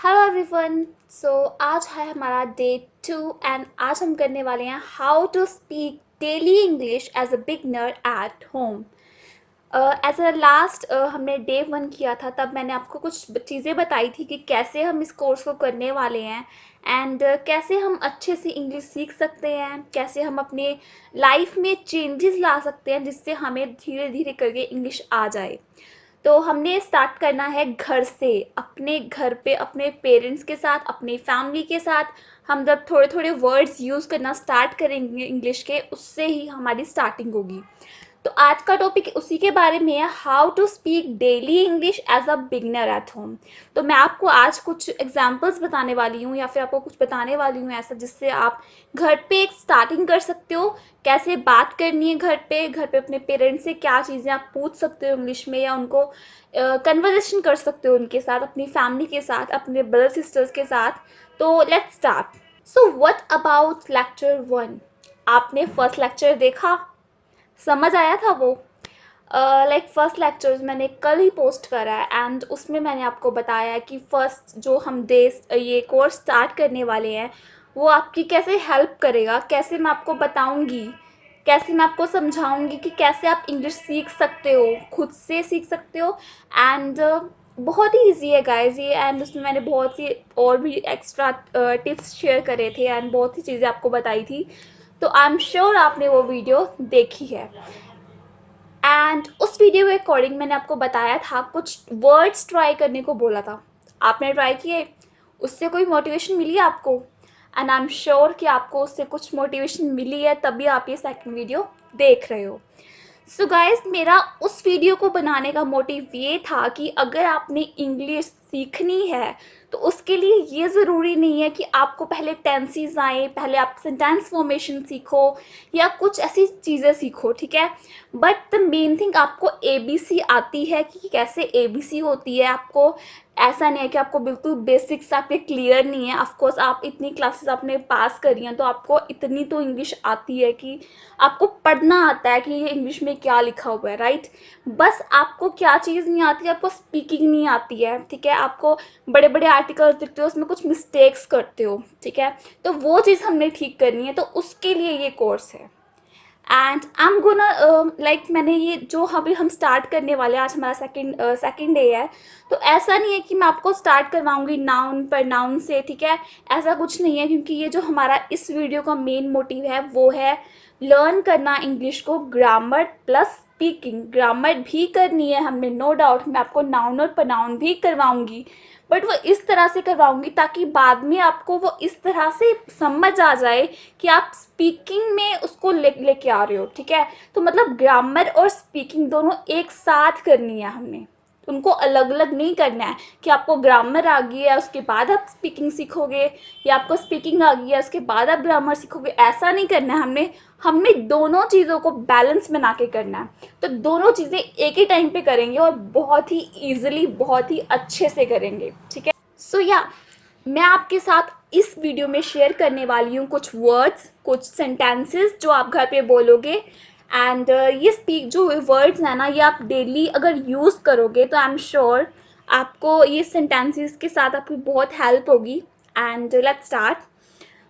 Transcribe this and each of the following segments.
Hello everyone. आज है हमारा डे 2 एंड आज हम करने वाले हैं how to speak daily English as a beginner at home. As a last हमने डे 1 किया था, तब मैंने आपको कुछ चीज़ें बताई थी कि कैसे हम इस कोर्स को करने वाले हैं एंड कैसे हम अच्छे से इंग्लिश सीख सकते हैं, कैसे हम अपने लाइफ में चेंजेस ला सकते हैं जिससे हमें धीरे धीरे करके इंग्लिश आ जाए। तो हमने स्टार्ट करना है घर से, अपने घर पे अपने पेरेंट्स के साथ, अपनी फैमिली के साथ। हम जब थोड़े थोड़े वर्ड्स यूज़ करना स्टार्ट करेंगे इंग्लिश के, उससे ही हमारी स्टार्टिंग होगी। तो आज का टॉपिक उसी के बारे में है, how to speak daily English as a beginner at home. तो मैं आपको आज कुछ एग्जांपल्स बताने वाली हूँ या फिर आपको कुछ बताने वाली हूँ ऐसा जिससे आप घर पे एक स्टार्टिंग कर सकते हो। कैसे बात करनी है घर पे अपने पेरेंट्स से क्या चीज़ें आप पूछ सकते हो इंग्लिश में, या उनको कन्वर्सेशन कर सकते हो उनके साथ, अपनी फैमिली के साथ, अपने ब्रदर सिस्टर्स के साथ। तो let's start. So what about lecture 1? आपने फर्स्ट लेक्चर देखा, समझ आया था वो? लाइक फर्स्ट लेक्चर्स मैंने कल ही पोस्ट करा है एंड उसमें मैंने आपको बताया कि फर्स्ट जो हम डे ये कोर्स स्टार्ट करने वाले हैं वो आपकी कैसे हेल्प करेगा, कैसे मैं आपको बताऊंगी, कैसे मैं आपको समझाऊंगी कि कैसे आप इंग्लिश सीख सकते हो, खुद से सीख सकते हो। एंड बहुत ही ईजी है गाइज ये, एंड उसमें मैंने बहुत सी और भी एक्स्ट्रा टिप्स शेयर करे थे एंड बहुत सी चीज़ें आपको बताई थी। तो आई एम श्योर आपने वो वीडियो देखी है। एंड उस वीडियो के अकॉर्डिंग मैंने आपको बताया था, कुछ वर्ड्स ट्राई करने को बोला था, आपने ट्राई किए, उससे कोई मोटिवेशन मिली आपको? एंड आई एम श्योर कि आपको उससे कुछ मोटिवेशन मिली है, तभी आप ये सेकंड वीडियो देख रहे हो। सो गाइस, मेरा उस वीडियो को बनाने का मोटिव ये था कि अगर आपने इंग्लिश सीखनी है तो उसके लिए ये ज़रूरी नहीं है कि आपको पहले टेंसेस आए, पहले आप सेंटेंस फॉर्मेशन सीखो या कुछ ऐसी चीज़ें सीखो, ठीक है। बट द मेन थिंग, आपको एबीसी आती है कि कैसे एबीसी होती है। आपको ऐसा नहीं है कि आपको बिल्कुल बेसिक्स आपके क्लियर नहीं है। ऑफकोर्स आप इतनी क्लासेस आपने पास करी हैं तो आपको इतनी तो इंग्लिश आती है कि आपको पढ़ना आता है कि ये इंग्लिश में क्या लिखा हुआ है, राइट। बस आपको क्या चीज़ नहीं आती, आपको स्पीकिंग नहीं आती है, ठीक है। आपको बड़े बड़े आर्टिकल्स लिखते हो, उसमें कुछ मिस्टेक्स करते हो, ठीक है। तो वो चीज़ हमने ठीक करनी है, तो उसके लिए ये कोर्स है। And I am gonna like, मैंने ये जो अभी हम स्टार्ट करने वाले हैं, आज हमारा सेकंड डे है। तो ऐसा नहीं है कि मैं आपको स्टार्ट करवाऊंगी नाउन पर नाउन से, ठीक है। ऐसा कुछ नहीं है, क्योंकि ये जो हमारा इस वीडियो का मेन मोटिव है वो है लर्न करना इंग्लिश को, ग्रामर प्लस स्पीकिंग। ग्रामर भी करनी है हमने, नो डाउट। मैं आपको नाउन और प्रोनाउन भी करवाऊंगी, बट वो इस तरह से करवाऊंगी ताकि बाद में आपको वो इस तरह से समझ आ जाए कि आप स्पीकिंग में उसको लेके आ रहे हो, ठीक है। तो मतलब ग्रामर और स्पीकिंग दोनों एक साथ करनी है हमने, उनको अलग अलग नहीं करना है कि आपको ग्रामर आ गई है उसके बाद आप स्पीकिंग सीखोगे, या आपको स्पीकिंग आ गई है उसके बाद आप ग्रामर सीखोगे। ऐसा नहीं करना है हमने। हमने दोनों चीज़ों को बैलेंस बना के करना है। तो दोनों चीज़ें एक ही टाइम पे करेंगे और बहुत ही ईजिली, बहुत ही अच्छे से करेंगे, ठीक है। सो या मैं आपके साथ इस वीडियो में शेयर करने वाली हूँ कुछ वर्ड्स, कुछ सेंटेंसेस जो आप घर पे बोलोगे। एंड ये स्पीक जो वर्ड्स हैं ना, ये आप डेली अगर यूज़ करोगे तो आई एम श्योर आपको ये सेंटेंसेस के साथ आपकी बहुत हेल्प होगी। And let's start.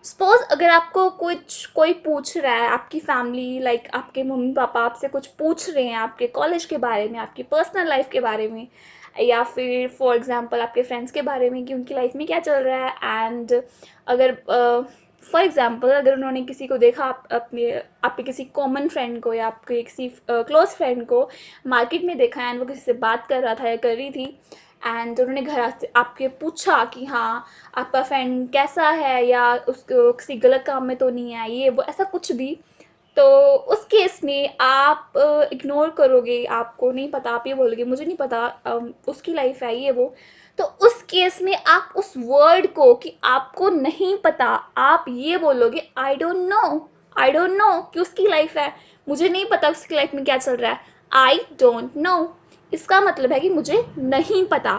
सपोज अगर आपको कुछ कोई पूछ रहा है, आपकी फैमिली लाइक आपके मम्मी पापा आपसे कुछ पूछ रहे हैं आपके कॉलेज के बारे में, आपकी पर्सनल लाइफ के बारे में, या फिर फॉर एग्जांपल आपके फ्रेंड्स के बारे में कि उनकी लाइफ में क्या चल रहा है। एंड अगर फॉर एग्जांपल अगर उन्होंने किसी को देखा, अपने आपके किसी कॉमन फ्रेंड को या आपके किसी क्लोज फ्रेंड को मार्केट में देखा एंड वो किसी से बात कर रहा था या कर रही थी, एंड उन्होंने घर से आपके पूछा कि हाँ आपका फ्रेंड कैसा है, या उसको किसी गलत काम में तो नहीं है, ये वो ऐसा कुछ भी। तो उस केस में आप इग्नोर करोगे, आपको नहीं पता, आप ये बोलोगे मुझे नहीं पता, उसकी लाइफ है ये वो। तो उस केस में आप उस वर्ड को कि आपको नहीं पता, आप ये बोलोगे I don't know. I don't know कि उसकी लाइफ है, मुझे नहीं पता उसकी लाइफ में क्या चल रहा है। आई डोंट नो, इसका मतलब है कि मुझे नहीं पता।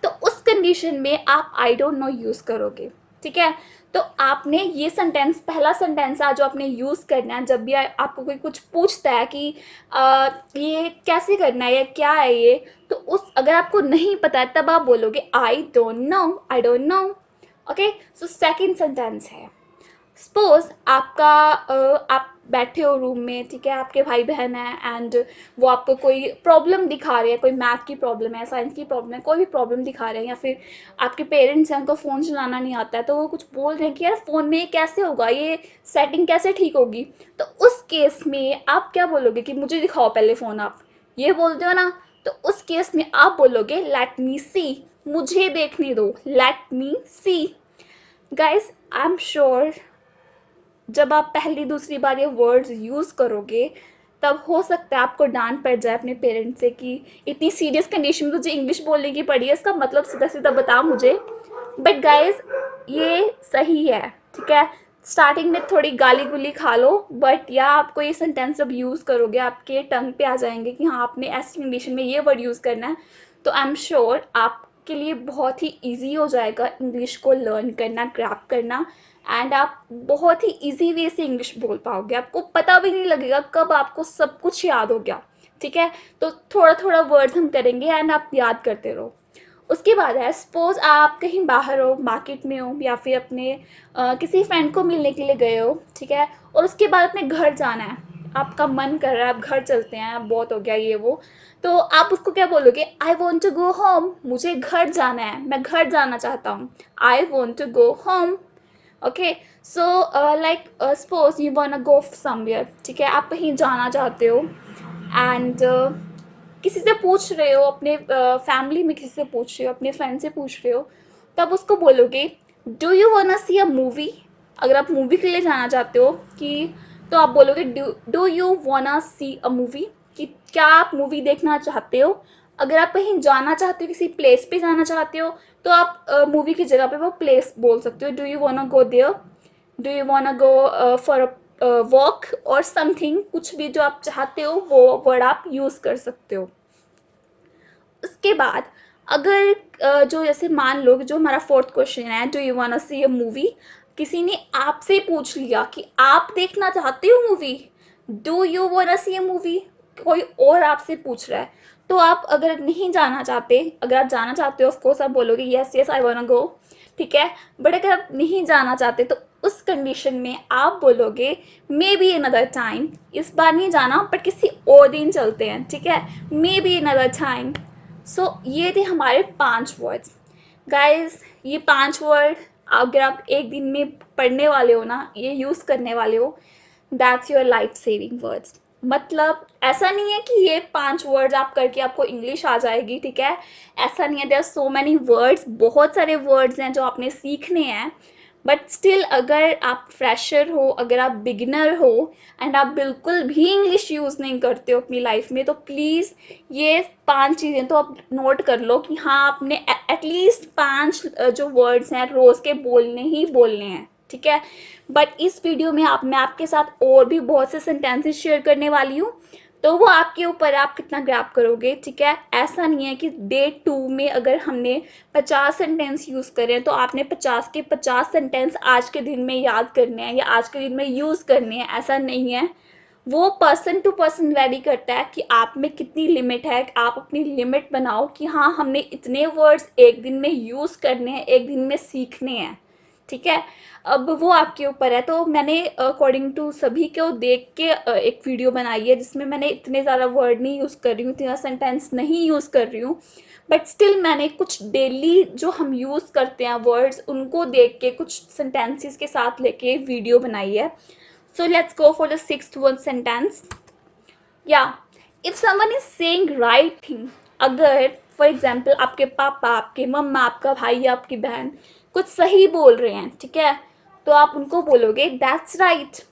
तो उस कंडीशन में आप आई डोंट नो यूज़ करोगे, ठीक है। तो आपने ये सेंटेंस, पहला सेंटेंस आज जो आपने यूज़ करना है जब भी आपको कोई कुछ पूछता है कि ये कैसे करना है या क्या है ये, तो उस अगर आपको नहीं पता है तब आप बोलोगे I don't know, I don't know. Okay, so second sentence है, सपोज आपका आप बैठे हो रूम में, ठीक है, आपके भाई बहन है एंड वो आपको कोई प्रॉब्लम दिखा रहे हैं, कोई मैथ की प्रॉब्लम है, साइंस की प्रॉब्लम है, कोई भी प्रॉब्लम दिखा रहे हैं, या फिर आपके पेरेंट्स हैं, उनको फ़ोन चलाना नहीं आता है, तो वो कुछ बोल रहे हैं कि यार फ़ोन में ये कैसे होगा, ये सेटिंग कैसे ठीक होगी। तो उस केस में आप क्या बोलोगे कि मुझे दिखाओ पहले फ़ोन, आप ये बोलते हो ना। तो उस केस में आप बोलोगे लेट मी सी, मुझे देखने दो, let me see. Guys, I am sure जब आप पहली दूसरी बार ये वर्ड्स यूज़ करोगे तब हो सकता है आपको डांट पड़ जाए अपने पेरेंट्स से कि इतनी सीरियस कंडीशन में तुझे इंग्लिश बोलने की पड़ी है, इसका मतलब सीधा सीधा बता मुझे। बट गाइज, ये सही है, ठीक है। स्टार्टिंग में थोड़ी गाली गुली खा लो, बट या आपको ये सेंटेंस जब यूज़ करोगे आपके टंग पे आ जाएंगे कि हाँ आपने ऐसी कंडीशन में ये वर्ड यूज़ करना है, तो आई एम श्योर आपके लिए बहुत ही ईजी हो जाएगा इंग्लिश को लर्न करना, ग्रैब करना, एंड आप बहुत ही इजी वे से इंग्लिश बोल पाओगे, आपको पता भी नहीं लगेगा कब आपको सब कुछ याद हो गया, ठीक है। तो थोड़ा थोड़ा वर्ड्स हम करेंगे एंड आप याद करते रहो। उसके बाद है, सपोज आप कहीं बाहर हो, मार्केट में हो, या फिर अपने किसी फ्रेंड को मिलने के लिए गए हो, ठीक है, और उसके बाद अपने घर जाना है, आपका मन कर रहा है आप घर चलते हैं, अब बहुत हो गया ये वो, तो आप उसको क्या बोलोगे, I want to go home, मुझे घर जाना है, मैं घर जाना चाहता हूँ, I want to go home. Okay, so like suppose you want go somewhere, ठीक है, आप कहीं जाना चाहते हो एंड किसी से पूछ रहे हो, अपने फैमिली में किसी से पूछ रहे हो, अपने फ्रेंड से पूछ रहे हो, तब उसको बोलोगे do you want see a movie. अगर आप मूवी के लिए जाना चाहते हो कि, तो आप बोलोगे do you want see a movie, कि क्या आप मूवी देखना चाहते हो। अगर आप कहीं जाना चाहते हो, किसी प्लेस पे जाना चाहते हो, तो आप मूवी की जगह पे वो प्लेस बोल सकते हो, do you want go there, do you want go for a walk और समथिंग, कुछ भी जो आप चाहते हो वो वर्ड आप यूज़ कर सकते हो। उसके बाद अगर जो जैसे मान लो जो हमारा फोर्थ क्वेश्चन है, do you want see a movie, किसी ने आपसे पूछ लिया कि आप देखना चाहते हो movie, do you want see a movie, कोई और आपसे पूछ रहा है, तो आप अगर नहीं जाना चाहते, अगर आप जाना चाहते हो ऑफकोर्स आप बोलोगे yes yes I want go, ठीक है। बट अगर आप नहीं जाना चाहते तो उस कंडीशन में आप बोलोगे मे बी अनदर टाइम, इस बार नहीं जाना बट किसी और दिन चलते हैं, ठीक है, मे बी अनदर टाइम। सो ये थे हमारे 5 वर्ड्स। गाइस, ये 5 वर्ड अगर आप एक दिन में पढ़ने वाले हो ना, ये यूज़ करने वाले हो, that's your life saving words. मतलब ऐसा नहीं है कि ये 5 वर्ड्स आप करके आपको इंग्लिश आ जाएगी, ठीक है, ऐसा नहीं है। There are so many words, बहुत सारे वर्ड्स हैं जो आपने सीखने हैं, बट स्टिल अगर आप फ्रेशर हो, अगर आप बिगिनर हो एंड आप बिल्कुल भी इंग्लिश यूज़ नहीं करते हो अपनी लाइफ में, तो प्लीज़ ये 5 चीज़ें तो आप नोट कर लो कि हाँ आपने एटलीस्ट 5 जो वर्ड्स हैं रोज़ के बोलने ही बोलने हैं, ठीक है। बट इस वीडियो में मैं आपके साथ और भी बहुत से सेंटेंसेस शेयर करने वाली हूँ, तो वो आपके ऊपर आप कितना ग्रैब करोगे, ठीक है। ऐसा नहीं है कि डे 2 में अगर हमने 50 सेंटेंस यूज़ करें तो आपने 50 के 50 सेंटेंस आज के दिन में याद करने हैं या आज के दिन में यूज़ करने हैं, ऐसा नहीं है। वो पर्सन टू पर्सन वेरी करता है कि आप में कितनी लिमिट है, आप अपनी लिमिट बनाओ कि हाँ हमने इतने वर्ड्स एक दिन में यूज़ करने हैं, एक दिन में सीखने हैं, ठीक है। अब वो आपके ऊपर है। तो मैंने अकॉर्डिंग टू सभी को देख के एक वीडियो बनाई है जिसमें मैंने इतने ज़्यादा वर्ड नहीं यूज़ कर रही हूँ, इतना सेंटेंस नहीं यूज़ कर रही हूँ, बट स्टिल मैंने कुछ डेली जो हम यूज़ करते हैं वर्ड्स उनको देख के कुछ सेंटेंसेस के साथ लेके वीडियो बनाई है। So let's go for the sixth one sentence. Yeah, if someone is saying right thing, अगर for example आपके पापा, आपके मम्मा, आपका भाई या आपकी बहन कुछ सही बोल रहे हैं, ठीक है, तो आप उनको बोलोगे that's right,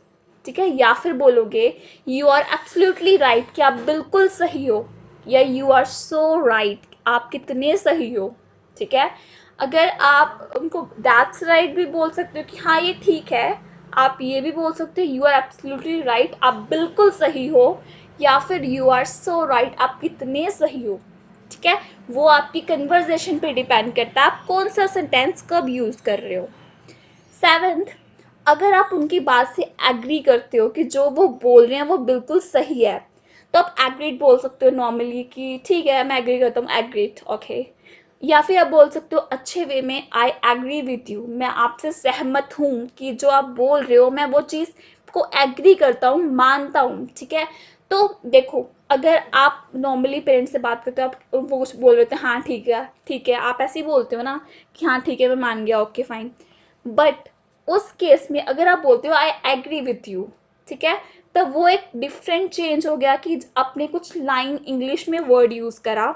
ठीक है, या फिर बोलोगे you are absolutely right, कि आप बिल्कुल सही हो, या you are so right, आप कितने सही हो, ठीक है। अगर आप उनको दैट्स राइट भी बोल सकते हो कि हाँ ये ठीक है, आप ये भी बोल सकते हो यू आर एब्सोल्युटली राइट, आप बिल्कुल सही हो, या फिर यू आर सो राइट, आप कितने सही हो, ठीक है। वो आपकी कन्वर्जेशन पे डिपेंड करता है आप कौन सा सेंटेंस कब यूज़ कर रहे हो। सेवेंथ, अगर आप उनकी बात से एग्री करते हो कि जो वो बोल रहे हैं वो बिल्कुल सही है, तो आप एग्रीड बोल सकते हो नॉर्मली कि ठीक है मैं एग्री करता हूँ, एग्रीड, ओके। या फिर आप बोल सकते हो अच्छे वे में, आई एग्री विथ यू, मैं आपसे सहमत हूँ कि जो आप बोल रहे हो मैं वो चीज़ को एग्री करता हूँ, मानता हूँ, ठीक है। तो देखो, अगर आप नॉर्मली पेरेंट्स से बात करते हो, आप वो कुछ बोल रहे होते हैं, हाँ ठीक है, आप ऐसे ही बोलते हो ना कि हाँ ठीक है मैं मान गया, ओके फाइन। बट उस केस में अगर आप बोलते हो आई एग्री विथ यू, ठीक है, तब वो एक डिफरेंट चेंज हो गया कि आपने कुछ लाइन इंग्लिश में वर्ड यूज़ करा,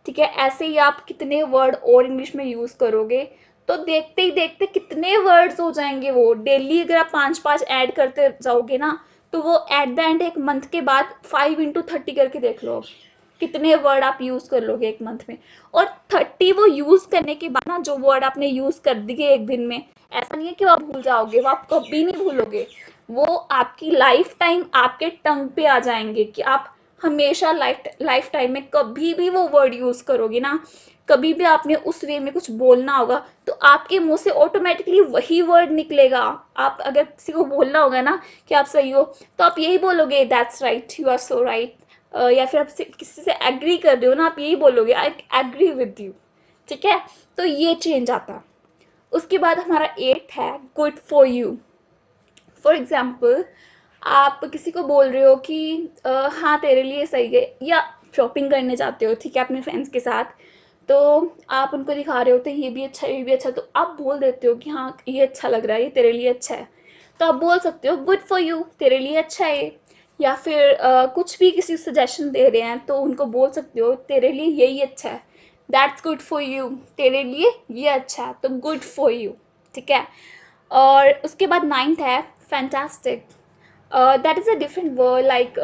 ठीक है। ऐसे ही आप कितने वर्ड और इंग्लिश में यूज़ करोगे, तो देखते ही देखते कितने वर्ड्स हो जाएंगे। वो डेली अगर आप 5-5 ऐड करते जाओगे ना, तो वो एट द एंड एक मंथ के बाद 5 into 30 करके देख लो कितने वर्ड आप यूज़ कर लोगे एक मंथ में। और 30 वो यूज़ करने के बाद ना, जो वर्ड आपने यूज़ कर दिए एक दिन में, ऐसा नहीं है कि वो आप भूल जाओगे, वो आप कभी नहीं भूलोगे। वो आपकी लाइफ टाइम आपके टंग पे आ जाएंगे कि आप हमेशा लाइफ टाइम में कभी भी वो वर्ड यूज़ करोगे ना, कभी भी आपने उस वे में कुछ बोलना होगा, तो आपके मुंह से ऑटोमेटिकली वही वर्ड निकलेगा। आप अगर किसी को बोलना होगा ना कि आप सही हो, तो आप यही बोलोगे, that's right, you are so right. या फिर आप किसी से एग्री कर रहे हो ना, आप यही बोलोगे, आई एग्री विद यू, ठीक है। तो ये चेंज आता। उसके बाद हमारा 8th है good for you. For example, आप किसी को बोल रहे हो कि हाँ तेरे लिए सही है, या शॉपिंग करने जाते हो, ठीक है, अपने फ्रेंड्स के साथ, तो आप उनको दिखा रहे होते हैं ये भी अच्छा है, ये भी अच्छा है, तो आप बोल देते हो कि हाँ ये अच्छा लग रहा है, ये तेरे लिए अच्छा है, तो आप बोल सकते हो गुड फॉर यू, तेरे लिए अच्छा है ये। या फिर कुछ भी किसी सजेशन दे रहे हैं तो उनको बोल सकते हो तेरे लिए यही अच्छा है, दैट्स गुड फॉर यू, तेरे लिए ये अच्छा है, तो गुड फॉर यू, ठीक है। और उसके बाद 9th है fantastic. That is a different word, like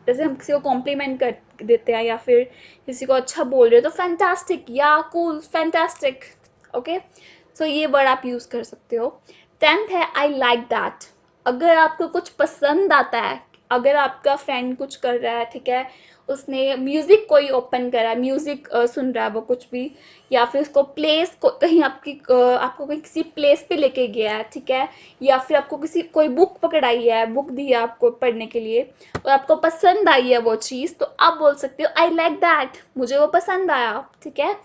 जैसे हम किसी को कॉम्प्लीमेंट कर देते हैं या फिर किसी को अच्छा बोल रहे हो, तो फैंटास्टिक या कूल, फैंटास्टिक, ओके। सो ये वर्ड आप यूज़ कर सकते हो। 10th है आई लाइक दैट। अगर आपको कुछ पसंद आता है, अगर आपका फ्रेंड कुछ कर रहा है, ठीक है, उसने म्यूज़िक कोई ओपन करा है, म्यूज़िक सुन रहा है वो कुछ भी, या फिर उसको प्लेस को कहीं आपको कहीं किसी प्लेस पे लेके गया है, ठीक है, या फिर आपको किसी कोई बुक पकड़ाई है, बुक दी है आपको पढ़ने के लिए, और आपको पसंद आई है वो चीज़, तो आप बोल सकते हो आई लाइक दैट, मुझे वो पसंद आया, ठीक है।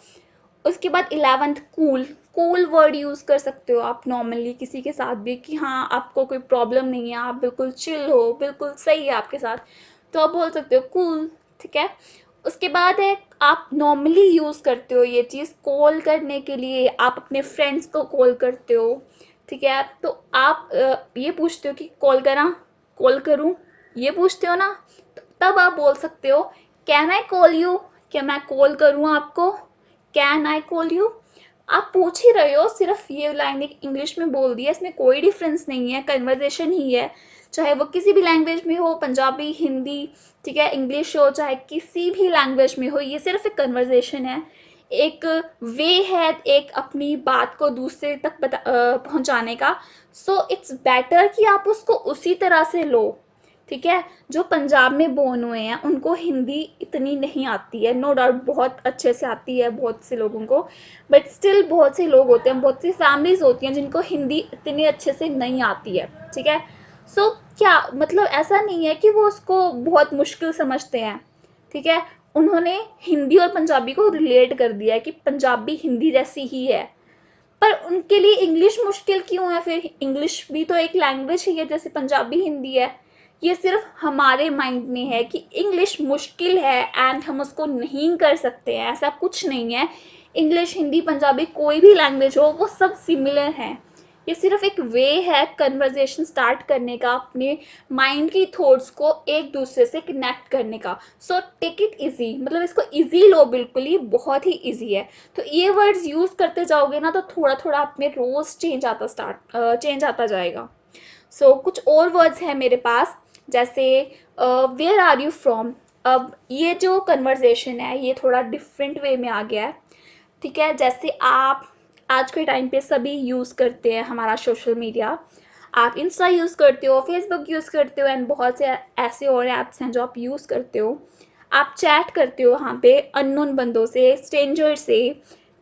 उसके बाद 11th cool. Cool word use कर सकते हो आप नॉर्मली किसी के साथ भी कि हाँ आपको कोई प्रॉब्लम नहीं है, आप बिल्कुल चिल हो, बिल्कुल सही है आपके साथ, तो आप बोल सकते हो कूल, ठीक है। उसके बाद है, आप नॉर्मली यूज़ करते हो ये चीज़ कॉल करने के लिए, आप अपने फ्रेंड्स को कॉल करते हो, ठीक है, तो आप ये पूछते हो कि कॉल करा, कॉल करूँ, ये पूछते हो ना, तो तब आप बोल सकते हो कैन आई कॉल यू, क्या मैं कॉल करूँ आपको, कैन आई कॉल यू। आप पूछ ही रहे हो, सिर्फ ये लाइन एक इंग्लिश में बोल दी है, इसमें कोई डिफरेंस नहीं है, कन्वर्जेशन ही है, चाहे वो किसी भी लैंग्वेज में हो, पंजाबी, हिंदी, ठीक है, इंग्लिश हो, चाहे किसी भी लैंग्वेज में हो, ये सिर्फ एक कन्वर्जेशन है, एक वे है एक अपनी बात को दूसरे तक पहुंचाने का। सो इट्स बेटर कि आप उसको उसी तरह से लो, ठीक है। जो पंजाब में बोर्न हुए हैं उनको हिंदी इतनी नहीं आती है, नो डाउट बहुत अच्छे से आती है बहुत से लोगों को, बट स्टिल बहुत से लोग होते हैं, बहुत सी फैमिलीज होती हैं जिनको हिंदी इतनी अच्छे से नहीं आती है, ठीक है। सो क्या मतलब ऐसा नहीं है कि वो उसको बहुत मुश्किल समझते हैं, ठीक है। उन्होंने हिंदी और पंजाबी को रिलेट कर दिया है कि पंजाबी हिंदी जैसी ही है, पर उनके लिए इंग्लिश मुश्किल क्यों है, फिर इंग्लिश भी तो एक लैंग्वेज ही है जैसे पंजाबी हिंदी है। ये सिर्फ हमारे माइंड में है कि इंग्लिश मुश्किल है एंड हम उसको नहीं कर सकते हैं, ऐसा कुछ नहीं है। इंग्लिश, हिंदी, पंजाबी, कोई भी लैंग्वेज हो वो सब सिमिलर हैं। ये सिर्फ एक वे है कन्वर्जेशन स्टार्ट करने का, अपने माइंड की थॉट्स को एक दूसरे से कनेक्ट करने का। सो टेक इट इजी, मतलब इसको इजी लो, बिल्कुल ही बहुत ही इजी है। तो ये वर्ड्स यूज़ करते जाओगे ना, तो थोड़ा थोड़ा आप में रोज चेंज आता जाएगा। सो कुछ और वर्ड्स हैं मेरे पास, जैसे वेयर आर यू फ्रॉम। अब ये जो कन्वर्जेशन है ये थोड़ा डिफरेंट वे में आ गया है, ठीक है। जैसे आप आज के टाइम पे सभी यूज़ करते हैं हमारा सोशल मीडिया, आप इंस्टा यूज़ करते हो, फेसबुक यूज़ करते हो, एंड बहुत से ऐसे और ऐप्स हैं जो आप यूज़ करते हो। आप चैट करते हो वहाँ पे अननोन बंदों से, स्ट्रेंजर से,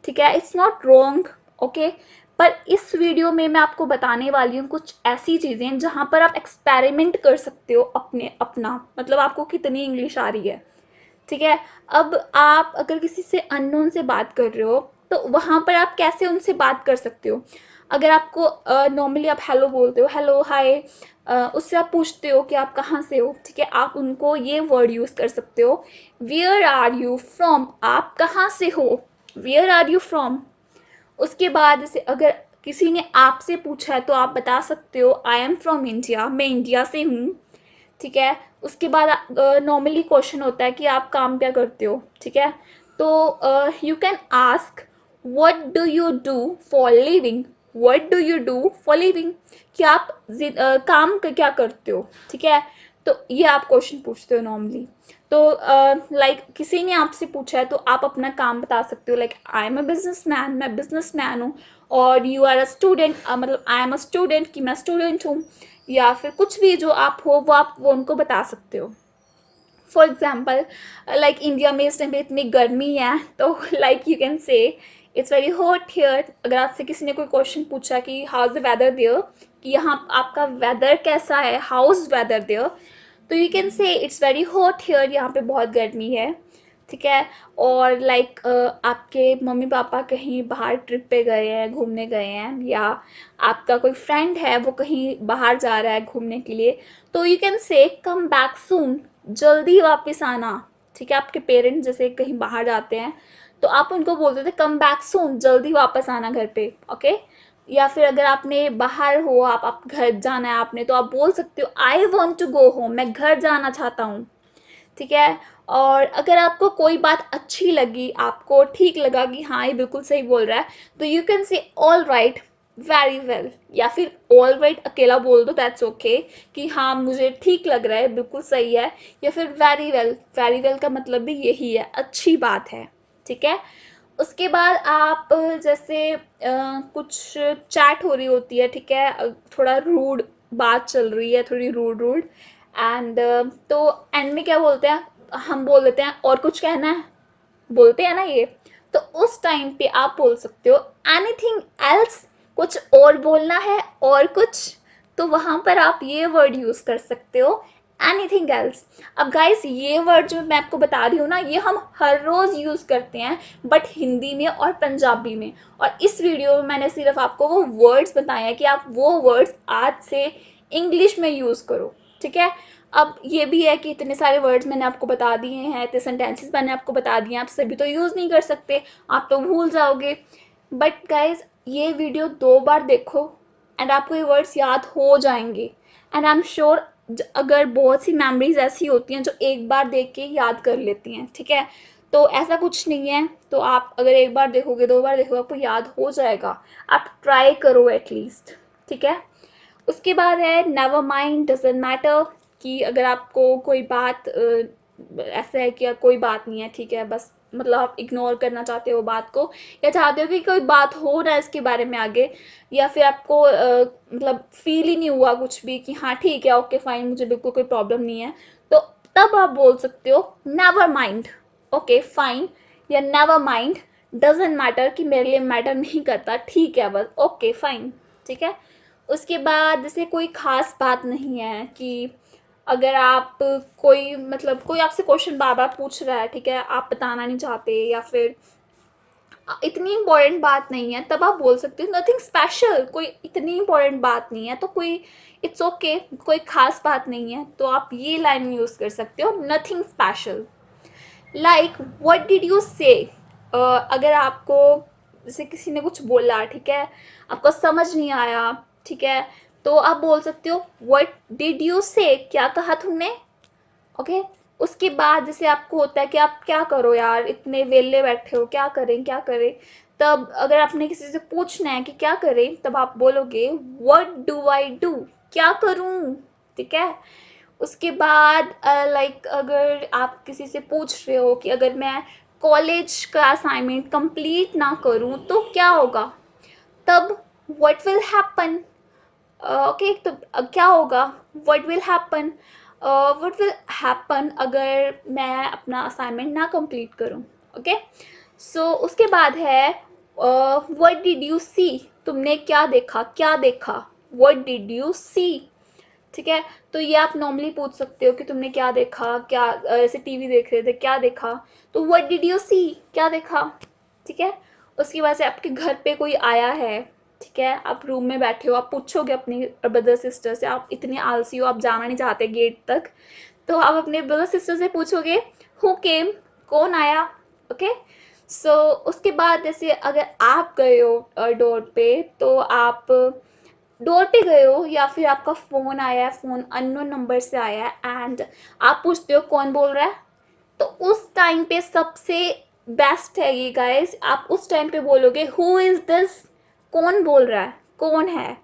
ठीक है, इट्स नॉट रॉन्ग, ओके। पर इस वीडियो में मैं आपको बताने वाली हूँ कुछ ऐसी चीज़ें जहाँ पर आप एक्सपेरिमेंट कर सकते हो अपना मतलब आपको कितनी इंग्लिश आ रही है, ठीक है। अब आप अगर किसी से अननोन से बात कर रहे हो तो वहाँ पर आप कैसे उनसे बात कर सकते हो। अगर आपको नॉर्मली आप हेलो बोलते हो, हेलो हाय, उससे आप पूछते हो कि आप कहाँ से हो, ठीक है। आप उनको ये वर्ड यूज़ कर सकते हो, वेयर आर यू फ्रॉम, आप कहाँ से हो, वेयर आर यू फ्रॉम। उसके बाद से अगर किसी ने आपसे पूछा है तो आप बता सकते हो आई एम फ्रॉम इंडिया, मैं इंडिया से हूँ, ठीक है। उसके बाद नॉर्मली क्वेश्चन होता है कि आप काम क्या करते हो, ठीक है। तो you can ask what do you do for living, what do you do for living, कि आप काम क्या करते हो, ठीक है। तो ये आप क्वेश्चन पूछते हो नॉर्मली। तो लाइक किसी ने आपसे पूछा है तो आप अपना काम बता सकते हो, like I am a businessman, मैं बिजनेसमैन हूँ। और यू आर अ स्टूडेंट, मतलब आई एम अ स्टूडेंट, कि मैं स्टूडेंट हूँ। या फिर कुछ भी जो आप हो वो आप वो उनको बता सकते हो। फॉर एग्जाम्पल लाइक इंडिया में इस टाइम पे इतनी गर्मी है तो like you can say it's very hot here. अगर आपसे किसी ने कोई क्वेश्चन पूछा कि how is the weather there, कि यहाँ आपका वेदर कैसा है, हाउ इज वेदर देयर, तो you can say it's very hot here, यहाँ पे बहुत गर्मी है, ठीक है। और लाइक आपके मम्मी पापा कहीं बाहर ट्रिप पे गए हैं, घूमने गए हैं, या आपका कोई फ्रेंड है वो कहीं बाहर जा रहा है घूमने के लिए, तो यू कैन से कम बैक सून, जल्दी वापस आना, ठीक है। आपके पेरेंट्स जैसे कहीं बाहर जाते हैं तो आप उनको बोलते थे कम बैक सून, जल्दी वापस आना घर पे, ओके। या फिर अगर आपने बाहर हो, आप घर जाना है आपने, तो आप बोल सकते हो I want to go home, मैं घर जाना चाहता हूँ, ठीक है। और अगर आपको कोई बात अच्छी लगी, आपको ठीक लगा कि हाँ ये बिल्कुल सही बोल रहा है, तो यू कैन से ऑल राइट, वेरी वेल, या फिर ऑल राइट अकेला बोल दो, दैट्स ओके, कि हाँ मुझे ठीक लग रहा है, बिल्कुल सही है। या फिर वेरी वेल, वेरी वेल का मतलब भी यही है, अच्छी बात है, ठीक है। उसके बाद आप जैसे कुछ चैट हो रही होती है, ठीक है, थोड़ा रूड बात चल रही है, थोड़ी रूड रूड, एंड तो एंड में क्या बोलते हैं, हम बोल देते हैं और कुछ कहना है, बोलते हैं ना ये। तो उस टाइम पे आप बोल सकते हो एनीथिंग एल्स, कुछ और बोलना है और कुछ, तो वहां पर आप ये वर्ड यूज कर सकते हो, एनीथिंग एल्स। अब गाइस ये वर्ड जो मैं आपको बता रही हूँ ना, ये हम हर रोज यूज करते हैं, बट हिंदी में और पंजाबी में। और इस वीडियो में मैंने सिर्फ आपको वो वर्ड्स बताए हैं कि आप वो वर्ड्स आज से इंग्लिश में यूज करो, ठीक है। अब ये भी है कि इतने सारे वर्ड्स मैंने आपको बता दिए हैं, इतने सेंटेंसेस मैंने आपको बता दिए हैं, आप सभी तो यूज़ नहीं कर सकते, आप तो भूल जाओगे। बट गाइज ये वीडियो 2 बार देखो एंड आपको ये वर्ड्स याद हो जाएंगे। एंड आई एम श्योर अगर बहुत सी मेमोरीज ऐसी होती हैं जो एक बार देख के याद कर लेती हैं, ठीक है। तो ऐसा कुछ नहीं है, तो आप अगर एक बार देखोगे, 2 बार देखोगे, आपको याद हो जाएगा। आप ट्राई करो एटलीस्ट, ठीक है। उसके बाद है नेवर माइंड डजंट मैटर, कि अगर आपको कोई बात ऐसा है कि कोई बात नहीं है, ठीक है, बस मतलब आप इग्नोर करना चाहते हो बात को, या चाहते हो कि कोई बात हो रहा है इसके बारे में आगे, या फिर आपको मतलब फील ही नहीं हुआ कुछ भी कि हाँ ठीक है, ओके फाइन, मुझे बिल्कुल कोई प्रॉब्लम नहीं है, तो तब आप बोल सकते हो नेवर माइंड, ओके फाइन, या नेवर माइंड डजंट मैटर, कि मेरे लिए मैटर नहीं करता, ठीक है बस, ओके फाइन, ठीक है। उसके बाद जैसे कोई खास बात नहीं है, कि अगर आप कोई मतलब कोई आपसे क्वेश्चन बार बार पूछ रहा है, ठीक है, आप बताना नहीं चाहते, या फिर इतनी इम्पोर्टेंट बात नहीं है, तब आप बोल सकते हो नथिंग स्पेशल, कोई इतनी इम्पोर्टेंट बात नहीं है, तो कोई इट्स ओके, कोई खास बात नहीं है, तो आप ये लाइन यूज कर सकते हो, nothing special. Like what did you से, अगर आपको जैसे किसी ने कुछ बोला, ठीक है, आपको समझ नहीं आया, ठीक है, तो आप बोल सकते हो व्हाट डिड यू से, क्या कहा तुमने, ओके। उसके बाद जैसे आपको होता है कि आप क्या करो यार, इतने वेले बैठे हो, क्या करें क्या करें, तब अगर आपने किसी से पूछना है कि क्या करें, तब आप बोलोगे व्हाट डू आई डू, क्या करूं, ठीक है। उसके बाद लाइक अगर आप किसी से पूछ रहे हो कि अगर मैं कॉलेज का असाइनमेंट कंप्लीट ना करूं तो क्या होगा, तब व्हाट विल हैपन, ओके। तो क्या होगा, what will happen, what will happen अगर मैं अपना असाइनमेंट ना कंप्लीट करूं, ओके। सो उसके बाद है व्हाट डिड यू सी, तुमने क्या देखा, क्या देखा, व्हाट डिड यू सी। ठीक है, तो ये आप नॉर्मली पूछ सकते हो कि तुमने क्या देखा, क्या ऐसे टीवी देख रहे थे, क्या देखा, तो व्हाट डिड यू सी, क्या देखा। ठीक है, उसकी वजह से आपके घर पे कोई आया है, ठीक है, आप रूम में बैठे हो, आप पूछोगे अपनी ब्रदर सिस्टर से, आप इतने आलसी हो, आप जाना नहीं चाहते गेट तक, तो आप अपने ब्रदर सिस्टर से पूछोगे हु केम, कौन आया। ओके, सो उसके बाद जैसे अगर आप गए हो डोर पे, तो आप डोर पे गए हो या फिर आपका फ़ोन आया है, फ़ोन अननोन नंबर से आया है एंड आप पूछते हो कौन बोल रहा है, तो उस टाइम पे सबसे बेस्ट है ये गाइस, आप उस टाइम पे बोलोगे हु इज़ दिस, कौन बोल रहा है, कौन है।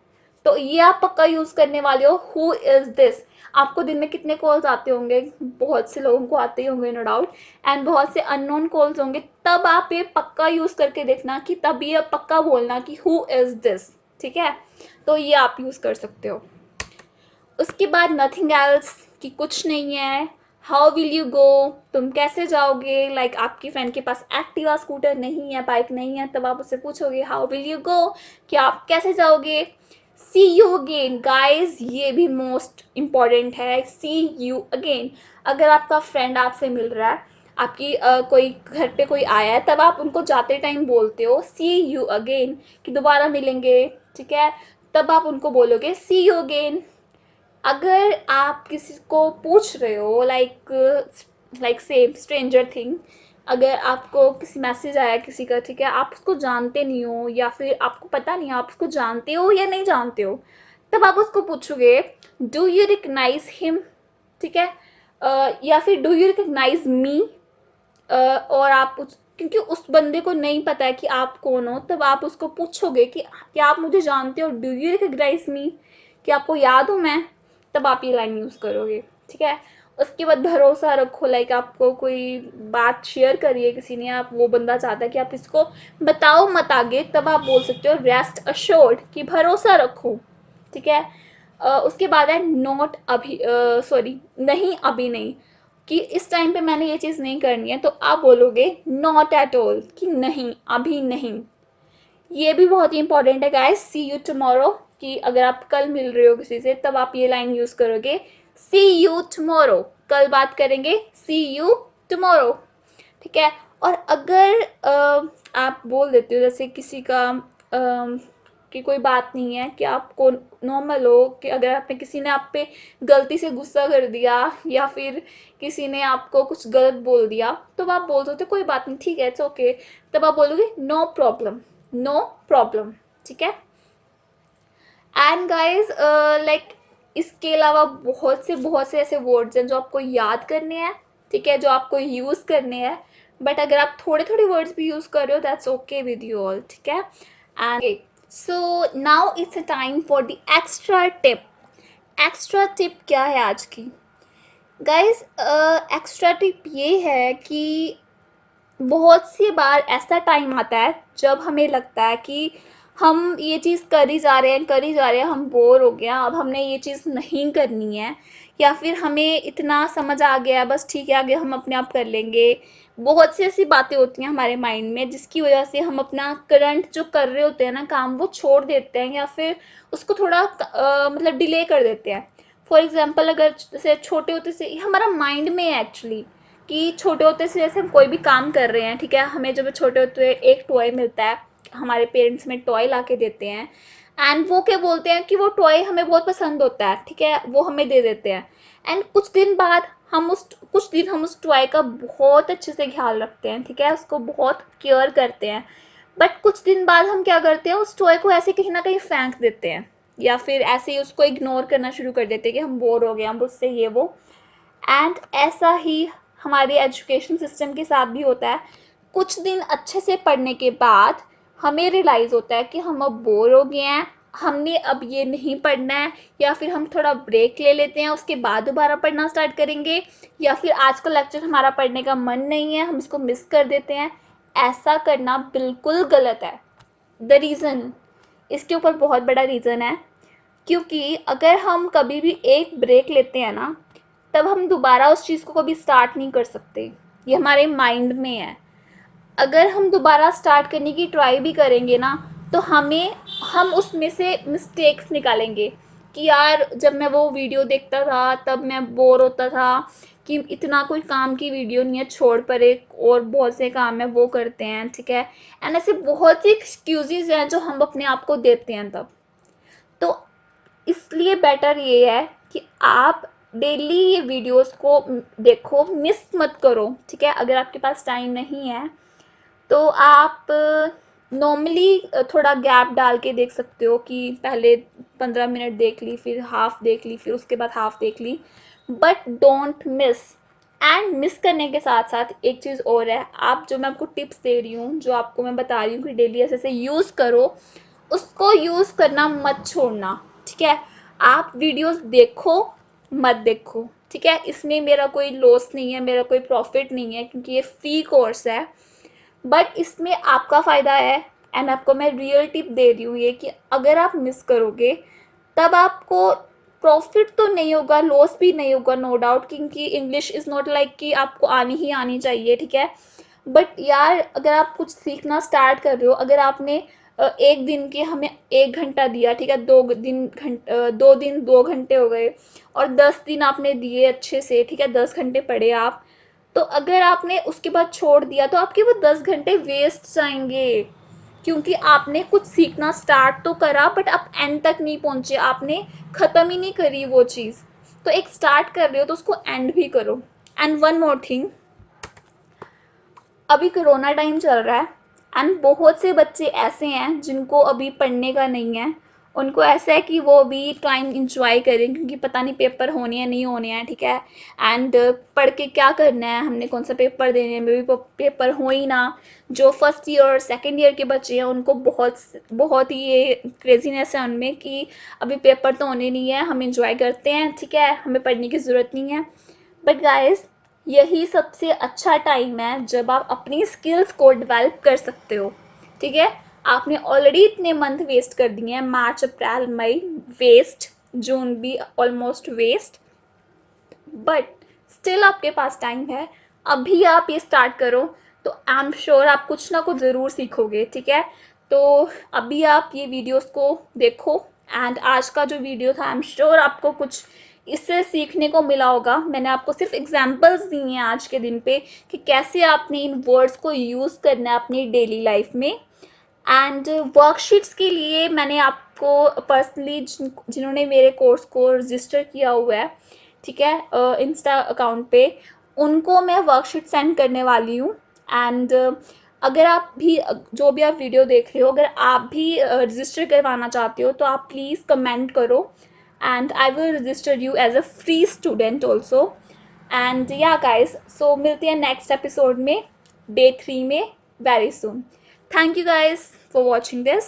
तो ये आप पक्का यूज़ करने वाले हो, हु इज़ दिस। आपको दिन में कितने कॉल्स आते होंगे, बहुत से लोगों को आते ही होंगे नो डाउट, एंड बहुत से अननोन कॉल्स होंगे, तब आप ये पक्का यूज़ करके देखना कि तब ये पक्का बोलना कि हु इज़ दिस। ठीक है, तो ये आप यूज़ कर सकते हो। उसके बाद नथिंग एल्स, कि कुछ नहीं है। हाउ विल यू गो, तुम कैसे जाओगे, लाइक आपकी फ्रेंड के पास एक्टिवा स्कूटर नहीं है, बाइक नहीं है, तब आप उससे पूछोगे हाउ विल यू गो, कि आप कैसे जाओगे। सी यू अगेन गाइज, ये भी मोस्ट इम्पॉर्टेंट है, सी यू अगेन। अगर आपका फ्रेंड आपसे मिल रहा है, आपकी कोई घर पे कोई आया है, तब आप उनको जाते टाइम बोलते हो सी यू अगेन, कि दोबारा मिलेंगे। ठीक है, तब आप उनको बोलोगे सी यू अगेन। अगर आप किसी को पूछ रहे हो, लाइक सेम स्ट्रेंजर थिंग, अगर आपको किसी मैसेज आया किसी का, ठीक है, आप उसको जानते नहीं हो या फिर आपको पता नहीं आप उसको जानते हो या नहीं जानते हो, तब आप उसको पूछोगे डू यू रिकग्नाइज हिम। ठीक है, या फिर डू यू रिकग्नाइज मी, और आप क्योंकि उस बंदे को नहीं पता है कि आप कौन हो, तब आप उसको पूछोगे कि क्या आप मुझे जानते हो, डू यू रिकग्नाइज मी, कि आपको याद हूँ मैं, तब आप ये लाइन यूज़ करोगे। ठीक है, उसके बाद भरोसा रखो, लाइक आपको कोई बात शेयर करी है किसी ने, आप वो बंदा चाहता है कि आप इसको बताओ मत आगे, तब आप बोल सकते हो रेस्ट अश्योर्ड, कि भरोसा रखो। ठीक है, उसके बाद है नॉट अभी, सॉरी नहीं अभी नहीं, कि इस टाइम पे मैंने ये चीज़ नहीं करनी है, तो आप बोलोगे नॉट एट ऑल, कि नहीं अभी नहीं। ये भी बहुत ही इंपॉर्टेंट है गाइस, सी यू टुमारो, कि अगर आप कल मिल रहे हो किसी से, तब आप ये लाइन यूज़ करोगे सी यू टुमारो, कल बात करेंगे, सी यू टुमारो। ठीक है, और अगर आप बोल देते हो जैसे किसी का कि कोई बात नहीं है, कि आपको नॉर्मल हो, कि अगर आपने किसी ने आप पे गलती से गुस्सा कर दिया या फिर किसी ने आपको कुछ गलत बोल दिया, तो आप बोल सकते हो कोई बात नहीं, ठीक है, इट्स ओके, तब आप बोलोगे नो प्रॉब्लम, नो प्रॉब्लम। ठीक है, एंड गाइज लाइक इसके अलावा बहुत से ऐसे वर्ड्स हैं जो आपको याद करने हैं, ठीक है, जो आपको यूज़ करने हैं, बट अगर आप थोड़े थोड़े वर्ड्स भी यूज़ कर रहे हो, that's okay with you all. ठीक है, and so now it's a time for the extra tip. Extra tip क्या है आज की गाइज? एक्स्ट्रा टिप ये है कि बहुत सी बार ऐसा टाइम आता है जब हमें लगता है कि हम ये चीज़ कर ही जा रहे हैं, कर ही जा रहे हैं, हम बोर हो गया, अब हमने ये चीज़ नहीं करनी है, या फिर हमें इतना समझ आ गया, बस ठीक है आगे हम अपने आप कर लेंगे। बहुत सी ऐसी बातें होती हैं हमारे माइंड में जिसकी वजह से हम अपना करंट जो कर रहे होते हैं ना काम, वो छोड़ देते हैं या फिर उसको थोड़ा मतलब डिले कर देते हैं। फॉर एग्जाम्पल, अगर जैसे छोटे होते से हमारा माइंड में है एक्चुअली, कि छोटे होते से जैसे हम कोई भी काम कर रहे हैं, ठीक है, हमें जब छोटे होते एक टॉय मिलता है, हमारे पेरेंट्स में टॉय ला के देते हैं, एंड वो क्या बोलते हैं कि वो टॉय हमें बहुत पसंद होता है, ठीक है, वो हमें दे देते हैं, एंड कुछ दिन बाद कुछ दिन हम उस टॉय का बहुत अच्छे से ख्याल रखते हैं, ठीक है, उसको बहुत केयर करते हैं, बट कुछ दिन बाद हम क्या करते हैं, उस टॉय को ऐसे कहीं ना कहीं फेंक देते हैं, या फिर ऐसे ही उसको इग्नोर करना शुरू कर देते हैं कि हम बोर हो गए, हम उससे ये वो। एंड ऐसा ही हमारे एजुकेशन सिस्टम के साथ भी होता है। कुछ दिन अच्छे से पढ़ने के बाद हमें रियलाइज़ होता है कि हम अब बोर हो गए हैं, हमने अब ये नहीं पढ़ना है, या फिर हम थोड़ा ब्रेक ले लेते हैं, उसके बाद दोबारा पढ़ना स्टार्ट करेंगे, या फिर आज का लेक्चर हमारा पढ़ने का मन नहीं है, हम इसको मिस कर देते हैं। ऐसा करना बिल्कुल गलत है। द रीज़न, इसके ऊपर बहुत बड़ा रीज़न है, क्योंकि अगर हम कभी भी एक ब्रेक लेते हैं ना, तब हम दोबारा उस चीज़ को कभी स्टार्ट नहीं कर सकते, ये हमारे माइंड में है। अगर हम दोबारा स्टार्ट करने की ट्राई भी करेंगे ना, तो हम उसमें से मिस्टेक्स निकालेंगे कि यार जब मैं वो वीडियो देखता था तब मैं बोर होता था कि इतना कोई काम की वीडियो नहीं है, छोड़ पर एक और बहुत से काम है वो करते हैं, ठीक है। एंड ऐसे बहुत सी एक्सक्यूजेज हैं जो हम अपने आप को देते हैं तब। तो इसलिए बेटर ये है कि आप डेली ये वीडियोस को देखो, मिस मत करो, ठीक है। अगर आपके पास टाइम नहीं है तो आप नॉर्मली थोड़ा गैप डाल के देख सकते हो कि पहले 15 मिनट देख ली, फिर हाफ देख ली, फिर उसके बाद हाफ देख ली, but don't miss. And miss करने के साथ साथ एक चीज़ और है, आप जो मैं आपको टिप्स दे रही हूँ, जो आपको मैं बता रही हूँ कि डेली ऐसे यूज़ करो, उसको यूज़ करना मत छोड़ना, ठीक है। आप वीडियोस देखो, मत देखो, ठीक है। इसमें मेरा कोई लॉस नहीं है, मेरा कोई प्रॉफिट नहीं है, क्योंकि ये फ्री कोर्स है। बट इसमें आपका फ़ायदा है। एंड आपको मैं रियल टिप दे रही हूँ ये कि अगर आप मिस करोगे तब आपको प्रॉफिट तो नहीं होगा, लॉस भी नहीं होगा, नो डाउट, क्योंकि इंग्लिश इज़ नॉट लाइक कि आपको आनी ही आनी चाहिए, ठीक है। बट यार अगर आप कुछ सीखना स्टार्ट कर रहे हो, अगर आपने एक दिन के हमें 1 घंटा दिया, ठीक है, 2 दिन 2 घंटे हो गए, और 10 दिन आपने दिए अच्छे से, ठीक है, 10 घंटे पढ़े आप, तो अगर आपने उसके बाद छोड़ दिया तो आपके वो 10 घंटे वेस्ट जाएंगे, क्योंकि आपने कुछ सीखना स्टार्ट तो करा बट आप एंड तक नहीं पहुंचे, आपने ख़त्म ही नहीं करी वो चीज़। तो एक स्टार्ट कर रहे हो तो उसको एंड भी करो। एंड वन मोर थिंग, अभी कोरोना टाइम चल रहा है एंड बहुत से बच्चे ऐसे हैं जिनको अभी पढ़ने का नहीं है, उनको ऐसा है कि वो अभी टाइम इंजॉय करें क्योंकि पता नहीं पेपर होने हैं नहीं होने हैं, ठीक है। एंड पढ़ के क्या करना है, हमने कौन सा पेपर देने हैं, मे भी पेपर हो ही ना। जो फर्स्ट ईयर सेकेंड ईयर के बच्चे हैं उनको बहुत बहुत ही ये क्रेजीनेस है उनमें कि अभी पेपर तो होने नहीं है, हम इंजॉय करते हैं, ठीक है, हमें पढ़ने की ज़रूरत नहीं है। बट गाइस, यही सबसे अच्छा टाइम है जब आप अपनी स्किल्स को डेवलप कर सकते हो, ठीक है। आपने ऑलरेडी इतने मंथ वेस्ट कर दिए हैं, मार्च अप्रैल मई वेस्ट, जून भी ऑलमोस्ट वेस्ट, बट स्टिल आपके पास टाइम है। अभी आप ये स्टार्ट करो तो आई एम श्योर आप कुछ ना कुछ ज़रूर सीखोगे, ठीक है। तो अभी आप ये वीडियोस को देखो, एंड आज का जो वीडियो था आई एम श्योर आपको कुछ इससे सीखने को मिला होगा। मैंने आपको सिर्फ एग्जांपल्स दी हैं आज के दिन पे कि कैसे आपने इन वर्ड्स को यूज़ करना है अपनी डेली लाइफ में। एंड वर्कशीट्स के लिए मैंने आपको पर्सनली जिन्होंने मेरे कोर्स को रजिस्टर किया हुआ है, ठीक है, इंस्टा अकाउंट पे, उनको मैं वर्कशीट सेंड करने वाली हूँ। एंड अगर आप भी जो भी आप वीडियो देख रहे हो, अगर आप भी रजिस्टर करवाना चाहते हो तो आप प्लीज़ कमेंट करो, and I will register you as a free student also. And या गाइस, सो मिलते हैं नेक्स्ट एपिसोड में, डे 3 में, very soon. Thank you guys for watching this.